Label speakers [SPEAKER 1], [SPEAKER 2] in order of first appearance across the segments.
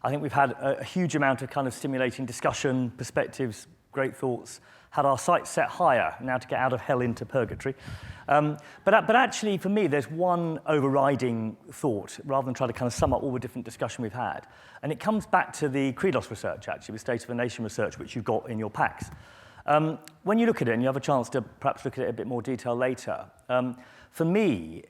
[SPEAKER 1] I think we've had a huge amount of kind of stimulating discussion, perspectives, great thoughts, had our sights set higher now to get out of hell into purgatory. But actually, for me, there's one overriding thought, rather than try to kind of sum up all the different discussion we've had. And it comes back to the Credos research, actually, the State of a Nation research, which you've got in your packs. When you look at it, and you have a chance to perhaps look at it in a bit more detail later, for me,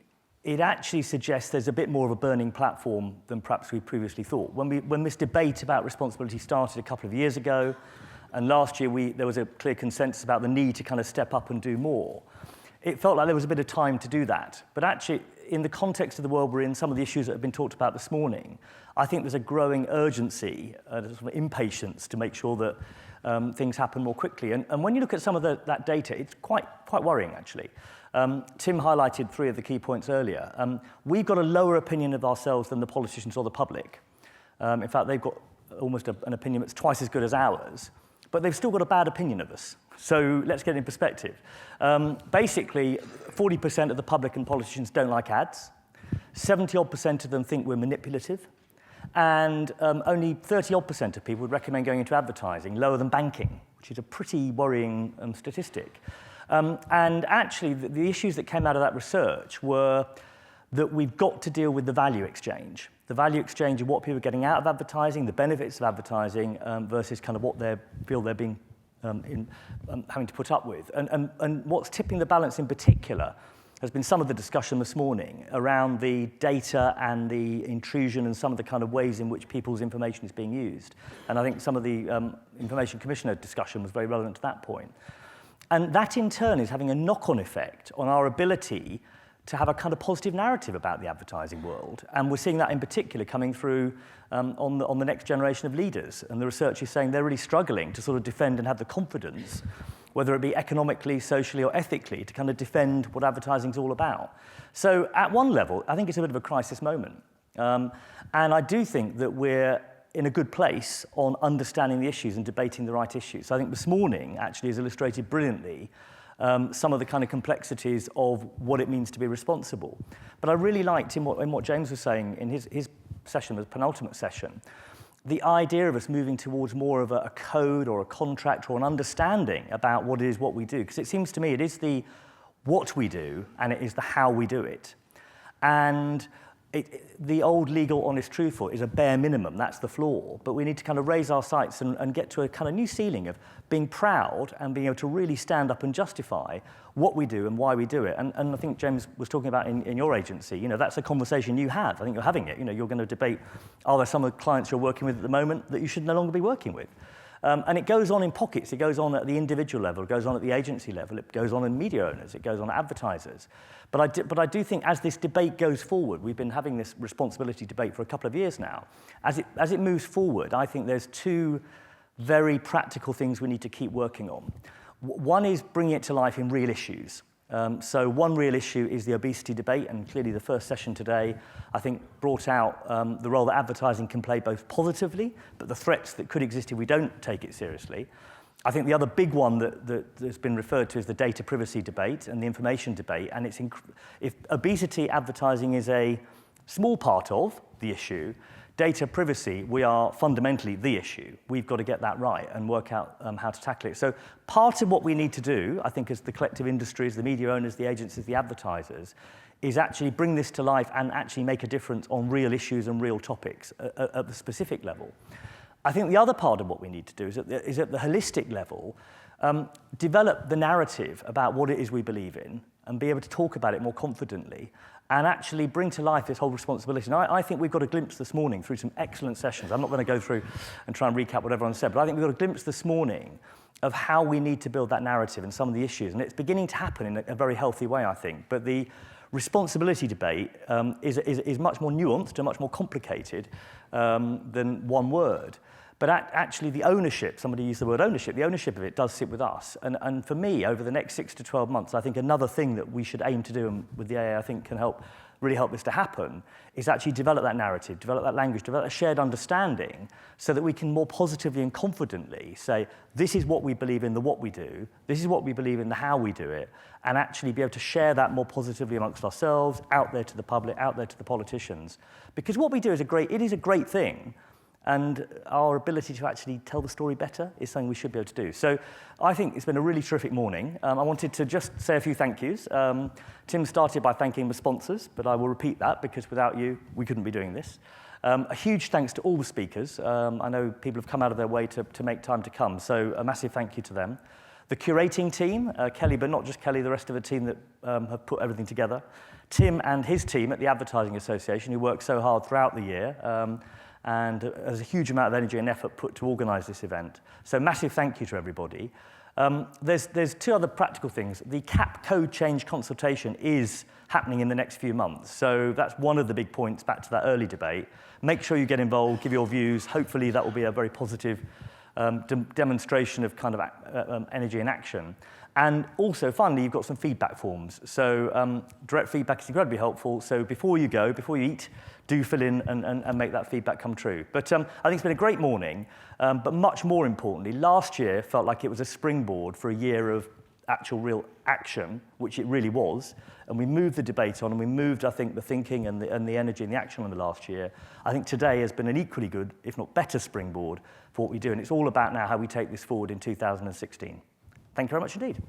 [SPEAKER 1] it actually suggests there's a bit more of a burning platform than perhaps we previously thought. When this debate about responsibility started a couple of years ago, and last year there was a clear consensus about the need to kind of step up and do more, it felt like there was a bit of time to do that. But actually, in the context of the world we're in, some of the issues that have been talked about this morning, I think there's a growing urgency, a sort of impatience to make sure that things happen more quickly. And when you look at some of that data, it's quite worrying, actually. Tim highlighted three of the key points earlier. We've got a lower opinion of ourselves than the politicians or the public. In fact, they've got almost an opinion that's twice as good as ours, but they've still got a bad opinion of us. So let's get it in perspective. Basically, 40% of the public and politicians don't like ads. 70-odd% of them think we're manipulative. And only 30-odd% of people would recommend going into advertising, lower than banking, which is a pretty worrying statistic. And actually, the issues that came out of that research were that we've got to deal with the value exchange. The value exchange of what people are getting out of advertising, the benefits of advertising, versus kind of what they feel they're being having to put up with. And what's tipping the balance in particular has been some of the discussion this morning around the data and the intrusion and some of the kind of ways in which people's information is being used. And I think some of the Information Commissioner discussion was very relevant to that point. And that in turn is having a knock-on effect on our ability to have a kind of positive narrative about the advertising world. And we're seeing that in particular coming through on the next generation of leaders. And the research is saying they're really struggling to sort of defend and have the confidence, whether it be economically, socially, or ethically, to kind of defend what advertising is all about. So at one level, I think it's a bit of a crisis moment. And I do think that we're in a good place on understanding the issues and debating the right issues. So I think this morning actually has illustrated brilliantly some of the kind of complexities of what it means to be responsible. But I really liked in what James was saying in his session, the penultimate session, the idea of us moving towards more of a code or a contract or an understanding about what it is what we do. Because it seems to me it is the what we do and it is the how we do it. And the old legal, honest, truthful is a bare minimum. That's the floor. But we need to kind of raise our sights and get to a kind of new ceiling of being proud and being able to really stand up and justify what we do and why we do it. And I think James was talking about in your agency, that's a conversation you have. I think you're having it. You're going to debate, are there some of the clients you're working with at the moment that you should no longer be working with? And it goes on in pockets. It goes on at the individual level. It goes on at the agency level. It goes on in media owners. It goes on advertisers. But I do think as this debate goes forward, we've been having this responsibility debate for a couple of years now. As it moves forward, I think there's two very practical things we need to keep working on. One is bringing it to life in real issues. So one real issue is the obesity debate, and clearly the first session today, I think, brought out the role that advertising can play both positively, but the threats that could exist if we don't take it seriously. I think the other big one that's been referred to is the data privacy debate and the information debate, and if obesity advertising is a small part of the issue, data privacy, we are fundamentally the issue. We've got to get that right and work out how to tackle it. So part of what we need to do, I think, as the collective industries, the media owners, the agencies, the advertisers, is actually bring this to life and actually make a difference on real issues and real topics at the specific level. I think the other part of what we need to do is at the holistic level, develop the narrative about what it is we believe in and be able to talk about it more confidently and actually bring to life this whole responsibility. And I think we've got a glimpse this morning through some excellent sessions. I'm not going to go through and try and recap what everyone said, but I think we've got a glimpse this morning of how we need to build that narrative and some of the issues. And it's beginning to happen in a very healthy way, I think. But the responsibility debate is much more nuanced and much more complicated than one word. But actually the ownership, somebody used the word ownership, the ownership of it does sit with us. And for me, over the next 6 to 12 months, I think another thing that we should aim to do, and with the AA I think can really help this to happen, is actually develop that narrative, develop that language, develop a shared understanding so that we can more positively and confidently say, this is what we believe in, the what we do, this is what we believe in, the how we do it, and actually be able to share that more positively amongst ourselves, out there to the public, out there to the politicians. Because what we do is a great thing. and our ability to actually tell the story better is something we should be able to do. So I think it's been a really terrific morning. I wanted to just say a few thank yous. Tim started by thanking the sponsors, but I will repeat that because without you, we couldn't be doing this. A huge thanks to all the speakers. I know people have come out of their way to make time to come, so a massive thank you to them. The curating team, Kelly, but not just Kelly, the rest of the team that have put everything together. Tim and his team at the Advertising Association, who worked so hard throughout the year, and there's a huge amount of energy and effort put to organise this event. So massive thank you to everybody. There's two other practical things. The CAP code change consultation is happening in the next few months. So that's one of the big points back to that early debate. Make sure you get involved, give your views. Hopefully that will be a very positive demonstration of kind of energy and action. And also, finally, you've got some feedback forms. So direct feedback is incredibly helpful. So before you go, before you eat, do fill in and make that feedback come true. But I think it's been a great morning. But much more importantly, last year felt like it was a springboard for a year of actual real action, which it really was. And we moved the debate on, and we moved, I think, the thinking and the energy and the action on the last year. I think today has been an equally good, if not better, springboard for what we do. And it's all about now how we take this forward in 2016. Thank you very much indeed.